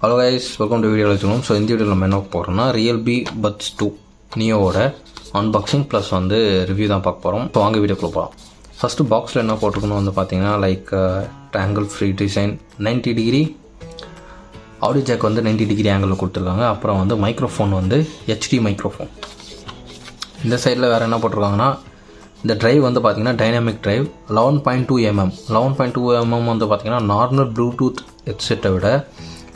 Hello guys, welcome to videologyulagam. So இந்த வீடியோவில் நம்ம என்ன போகிறோம்னா realme buds 2 நியோவோட அன்பாக்சிங் ப்ளஸ் வந்து ரிவ்யூ தான் பார்க்க போகிறோம். ஸோ வாங்க வீடியோக்குள்ள போகலாம். ஃபஸ்ட்டு பாக்ஸில் என்ன போட்டிருக்கணும் வந்து பார்த்தீங்கன்னா triangle free design 90 degree audio jack வந்து 90 டிகிரி ஆங்கிளில் கொடுத்துருக்காங்க. அப்புறம் வந்து மைக்ரோஃபோன் வந்து ஹெச்டி மைக்ரோஃபோன். இந்த சைடில் வேறு என்ன போட்டிருக்காங்கன்னா இந்த ட்ரைவ் வந்து பார்த்திங்கன்னா டைனாமிக் ட்ரைவ் 11.2 mm 11.2 mm வந்து பார்த்திங்கன்னா நார்மல் ப்ளூடூத் ஹெட்செட்டை விட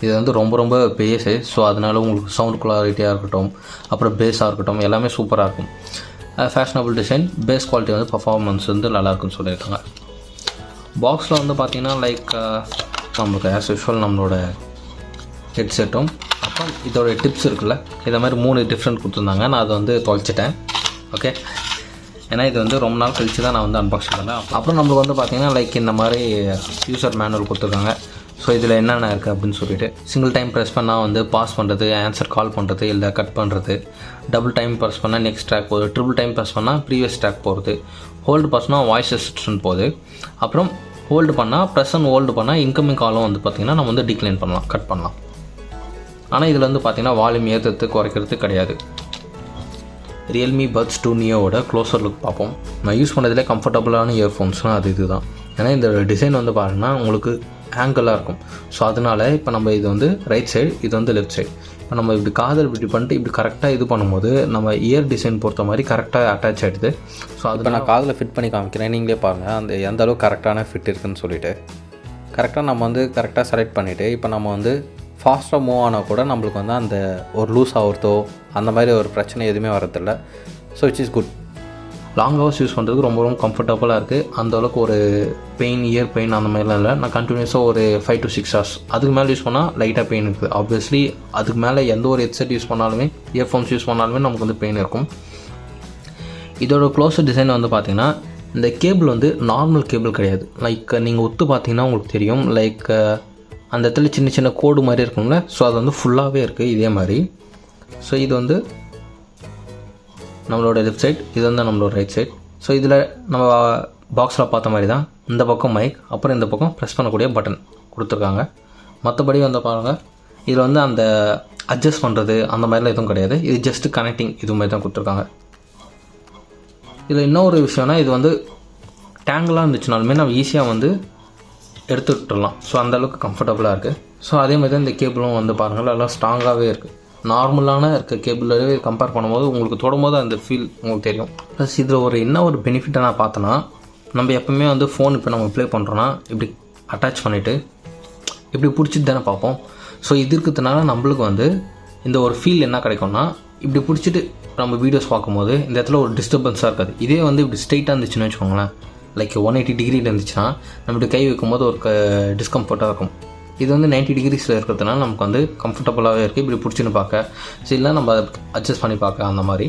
இது வந்து ரொம்ப பெரிய சைஸ். ஸோ அதனால உங்களுக்கு சவுண்ட் குவாலிட்டியாக இருக்கட்டும், அப்புறம் பேஸாக இருக்கட்டும், எல்லாமே சூப்பராக இருக்கும். ஃபேஷனபிள் டிசைன், பேஸ் குவாலிட்டி வந்து பர்ஃபார்மன்ஸ் வந்து நல்லாயிருக்குன்னு சொல்லியிருக்காங்க. பாக்ஸில் வந்து பார்த்திங்கன்னா நம்மளுக்கு ஆஸ் யூஷுவல் நம்மளோட ஹெட்செட்டும் அப்புறம் இதோட டிப்ஸ் இருக்குல்ல, இதை மாதிரி 3 டிஃப்ரெண்ட் கொடுத்துருந்தாங்க. நான் அதை வந்து தொலைச்சிட்டேன். ஓகே, ஏன்னா இது வந்து ரொம்ப நாள் கழிச்சு தான் நான் வந்து அன்பாக்சிங் பண்ணேன். அப்புறம் நம்மளுக்கு வந்து பார்த்திங்கன்னா இந்த மாதிரி யூசர் மேனுவல் கொடுத்துருக்காங்க. ஸோ இதில் என்னென்ன இருக்குது அப்படின்னு சொல்லிட்டு சிங்கிள் டைம் ப்ரெஸ் பண்ணால் வந்து பாஸ் பண்ணுறது, ஆன்சர் கால் பண்ணுறது, இல்லை கட் பண்ணுறது, டபுள் டைம் ப்ரெஸ் பண்ணால் நெக்ஸ்ட் ட்ராக் போகுது, ட்ரிபிள் டைம் ப்ரெஸ் பண்ணால் ப்ரீவியஸ் ட்ராக் போகிறது, ஹோல்டு பண்ணால் வாய்ஸ் அசிஸ்டன்ட் போகுது, அப்புறம் ஹோல்டு பண்ணால் ப்ரெஸ் அண்ட் ஹோல்டு பண்ணால் இன்கமிங் காலும் வந்து பார்த்திங்கன்னா நம்ம வந்து டிக்ளைன் பண்ணலாம், கட் பண்ணலாம். ஆனால் இதில் வந்து பார்த்திங்கன்னா வால்யூம் ஏற்றுறது குறைக்கிறது கிடையாது. realme buds 2 நியோவோட க்ளோசர் லுக் பார்ப்போம். நான் யூஸ் பண்ணதிலே கம்ஃபர்டபுளான இயர்ஃபோன்ஸ்னால் அது இதுதான். ஏன்னா இந்த டிசைன் வந்து பாருங்கன்னா உங்களுக்கு ஆங்கிளாக இருக்கும். ஸோ அதனால் இப்போ நம்ம இது வந்து ரைட் சைடு, இது வந்து லெஃப்ட் சைடு. இப்போ நம்ம இப்படி காதல் இப்படி பண்ணிட்டு இப்படி கரெக்டாக இது பண்ணும்போது நம்ம இயர் டிசைன் பொறுத்த மாதிரி கரெக்டாக அட்டாச் ஆகிடுது. ஸோ அது நான் காதில் ஃபிட் பண்ணி காமிக்கிறேன், நீங்களே பாருங்கள் அந்த எந்த அளவுக்கு கரெக்டான ஃபிட் இருக்குதுன்னு சொல்லிவிட்டு. கரெக்டாக நம்ம வந்து கரெக்டாக செலக்ட் பண்ணிவிட்டு இப்போ நம்ம வந்து ஃபாஸ்ட்டாக மூவ் ஆனால் கூட நம்மளுக்கு வந்து அந்த ஒரு லூஸ் ஆகிறதோ அந்த மாதிரி ஒரு பிரச்சனை எதுவுமே வரதில்லை. So it's is good. Long hours use பண்ணுறதுக்கு ரொம்ப கம்ஃபர்டபுளாக இருக்குது. அந்தளவுக்கு ஒரு இயர் பெயின் அந்த மாதிரிலாம் இல்லை. நான் கண்டினியூஸாக ஒரு 5 to 6 hours அதுக்கு மேலே யூஸ் பண்ணால் லைட்டாக பெயின் இருக்குது. ஆப்வியஸ்லி அதுக்கு மேலே எந்த ஒரு ஹெட்செட் யூஸ் பண்ணாலுமே, இயர்ஃபோன்ஸ் யூஸ் பண்ணாலுமே நமக்கு வந்து பெயின் இருக்கும். இதோட க்ளோஸர் டிசைன் வந்து பார்த்திங்கன்னா இந்த கேபிள் வந்து நார்மல் கேபிள் கிடையாது. நீங்கள் ஒத்து பார்த்தீங்கன்னா உங்களுக்கு தெரியும், அந்த இடத்துல சின்ன கோடு மாதிரி இருக்கும்ல, ஸோ அது வந்து ஃபுல்லாகவே இருக்குது இதே மாதிரி. ஸோ இது வந்து நம்மளோட லெஃப்ட் சைட், இது வந்து நம்மளோட ரைட் சைட். ஸோ இதில் நம்ம பாக்ஸில் பார்த்த மாதிரி தான் இந்த பக்கம் மைக், அப்புறம் இந்த பக்கம் ப்ரெஸ் பண்ணக்கூடிய பட்டன் கொடுத்துருக்காங்க. மற்றபடி வந்து பாருங்கள், இதில் வந்து அந்த அட்ஜஸ்ட் பண்ணுறது அந்த மாதிரிலாம் எதுவும் கிடையாது. இது ஜஸ்ட்டு கனெக்டிங் இது மாதிரி தான் கொடுத்துருக்காங்க. இதில் இன்னொரு விஷயம்னா இது வந்து டேங்கிளாக இருந்துச்சுனாலுமே நம்ம ஈஸியாக வந்து எடுத்து விட்டுடலாம். ஸோ அந்தளவுக்கு கம்ஃபர்டபுளாக இருக்குது. ஸோ அதே மாதிரி தான் இந்த கேபிளும் வந்து பாருங்கள் எல்லாம் ஸ்ட்ராங்காகவே இருக்குது. நார்மலான இருக்க கேபிளவே கம்பேர் பண்ணும்போது உங்களுக்கு தொடும்போது அந்த ஃபீல் உங்களுக்கு தெரியும். ப்ளஸ் இதில் என்ன ஒரு பெனிஃபிட்டை நான் பார்த்தேன்னா, நம்ம எப்போவுமே வந்து ஃபோன் இப்போ நம்ம ப்ளே பண்ணுறோன்னா இப்படி அட்டாச் பண்ணிவிட்டு இப்படி பிடிச்சிட்டு தானே பார்ப்போம். ஸோ இது இருக்கிறதுனால நம்மளுக்கு வந்து இந்த ஒரு ஃபீல் என்ன கிடைக்கும்னா, இப்படி பிடிச்சிட்டு நம்ம வீடியோஸ் பார்க்கும்போது இந்த இடத்துல ஒரு டிஸ்டர்பன்ஸாக இருக்காது. இதே வந்து இப்படி ஸ்ட்ரெயிட்டாக இருந்துச்சுன்னு வச்சுக்கோங்களேன், 180 டிகிரியில் இருந்துச்சுன்னா நம்ம கை வைக்கும்போது ஒரு டிஸ்கம்ஃபர்ட்டாக இருக்கும். இது வந்து 90 டிகிரிஸில் இருக்கிறதுனால நமக்கு வந்து கம்ஃபர்டபுளாகவே இருக்குது. இப்படி பிடிச்சின்னு பார்க்க, ஸோ இல்லை நம்ம அதை அட்ஜஸ்ட் பண்ணி பார்க்க அந்த மாதிரி.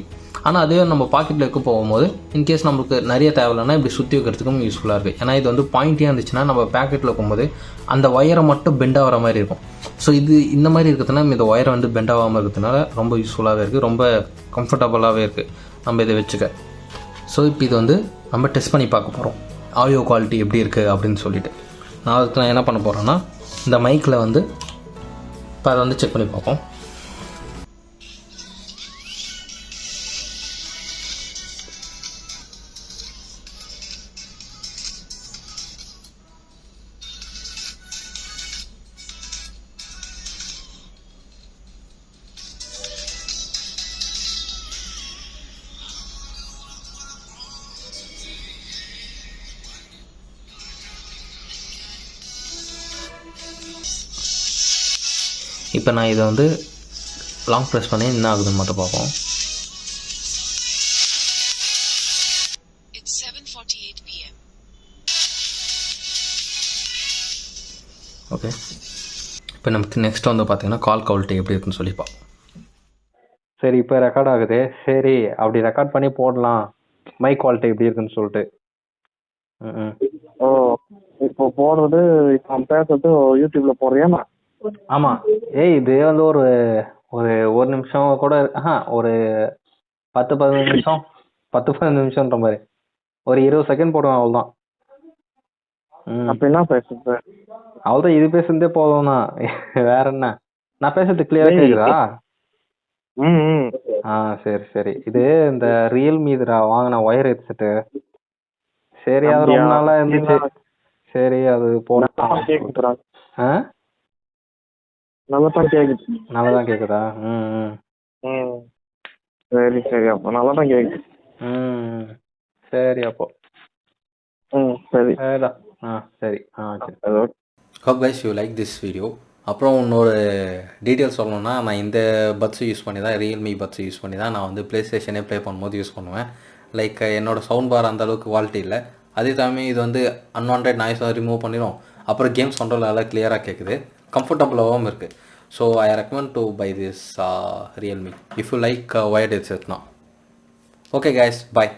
ஆனால் அதே நம்ம பாக்கெட்டில் வைக்க போகும்போது இன்கேஸ் நம்மளுக்கு நிறைய தேவையில்லைன்னா இப்படி சுற்றி வைக்கிறதுக்கும் யூஸ்ஃபுல்லாக இருக்குது. ஏன்னா இது வந்து பாயிண்டியாக இருந்துச்சுன்னா நம்ம பேக்கெட்டில் வைக்கும்போது அந்த ஒயரை மட்டும் பெண்ட் ஆகிற மாதிரி இருக்கும். ஸோ இது இந்த மாதிரி இருக்கிறதுனால இந்த ஒயரை வந்து பெண்ட் ஆகாமல் இருக்கிறதுனால ரொம்ப யூஸ்ஃபுல்லாகவே இருக்குது, ரொம்ப கம்ஃபர்டபுளாகவே இருக்குது நம்ம இதை வச்சுக்க. ஸோ இப்போ இது வந்து நம்ம டெஸ்ட் பண்ணி பார்க்க போகிறோம், ஆடியோ குவாலிட்டி எப்படி இருக்குது அப்படின்னு சொல்லிட்டு. நான் என்ன பண்ண போகிறேன்னா, இந்த மைக்கில் வந்து இப்போ அதை வந்து செக் பண்ணி பார்ப்போம். இப்போ நான் இதை வந்து லாங் ப்ரெஸ் பண்ணி என்ன ஆகுதுன்னு மட்டும் பார்ப்போம். ஓகே, இப்போ நமக்கு நெக்ஸ்ட் வந்து பார்த்தீங்கன்னா கால் குவாலிட்டி எப்படி இருக்குன்னு சொல்லி பார்ப்போம். சரி, இப்போ ரெக்கார்ட் ஆகுது. சரி, அப்படி ரெக்கார்ட் பண்ணி போடலாம் மைக் குவாலிட்டி எப்படி இருக்குன்னு சொல்லிட்டு. ஓ, இப்போ போடுறது இப்போ பேசுறது யூடியூப்ல போடுறியாமா? ஆமாம். இது வந்து ஒரு ஒரு நிமிஷம் கூட ஒரு 10-15 நிமிஷம் 10-15 நிமிஷம்ன்ற மாதிரி ஒரு 20 செகண்ட் போடுவேன், அவ்வளோதான். அப்ப என்ன பேசுறது? அவ்வளோதான், இது பேசுறதே போதும்னா வேற என்ன. நான் பேசுறது கிளியராக கேட்குதா? ம் ம். சரி சரி. இது இந்த ரியல்மி இதுடா வாங்கின ஒயர் ஹெட்செட்டு. சரி அது அப்படியா? ரொம்ப நாளாக இருந்துச்சு. சரி அது போட்டோம். நல்லா கேக்குதுடா. ஆ நல்லா தான் கேக்குது. நல்லா தான் கேட்குதா? ம் ம் ம். சரி சரி, அப்போ நல்லா தான் கேக்குது. ம் சரி அப்போ ம் சரி. சரிடா. சரி சரி. அது okay. Hope guys you like this video. அப்புறம் இன்னொரு டீட்டெயில் சொல்லணும்னா, நான் இந்த பட்ஸ் யூஸ் பண்ணி தான், ரியல்மி பட்ஸ் யூஸ் பண்ணி தான் நான் வந்து ப்ளே ஸ்டேஷனே ப்ளே பண்ணும்போது யூஸ் பண்ணுவேன். லைக் என்னோடய சவுண்ட் பார் அந்தளவுக்கு குவாலிட்டி இல்லை. அதே சமயம் இது வந்து அன்வான்ட் நாய்ஸாக ரிமூவ் பண்ணிடும். அப்புறம் கேம்ஸ் கண்ட்ரோல் நல்லா கிளியராக கேட்குது, கம்ஃபர்டபுளாகவும் இருக்குது. So I recommend to buy this Realme if you like wired ஹெட்செட்னா. ஓகே கைஸ், பாய்.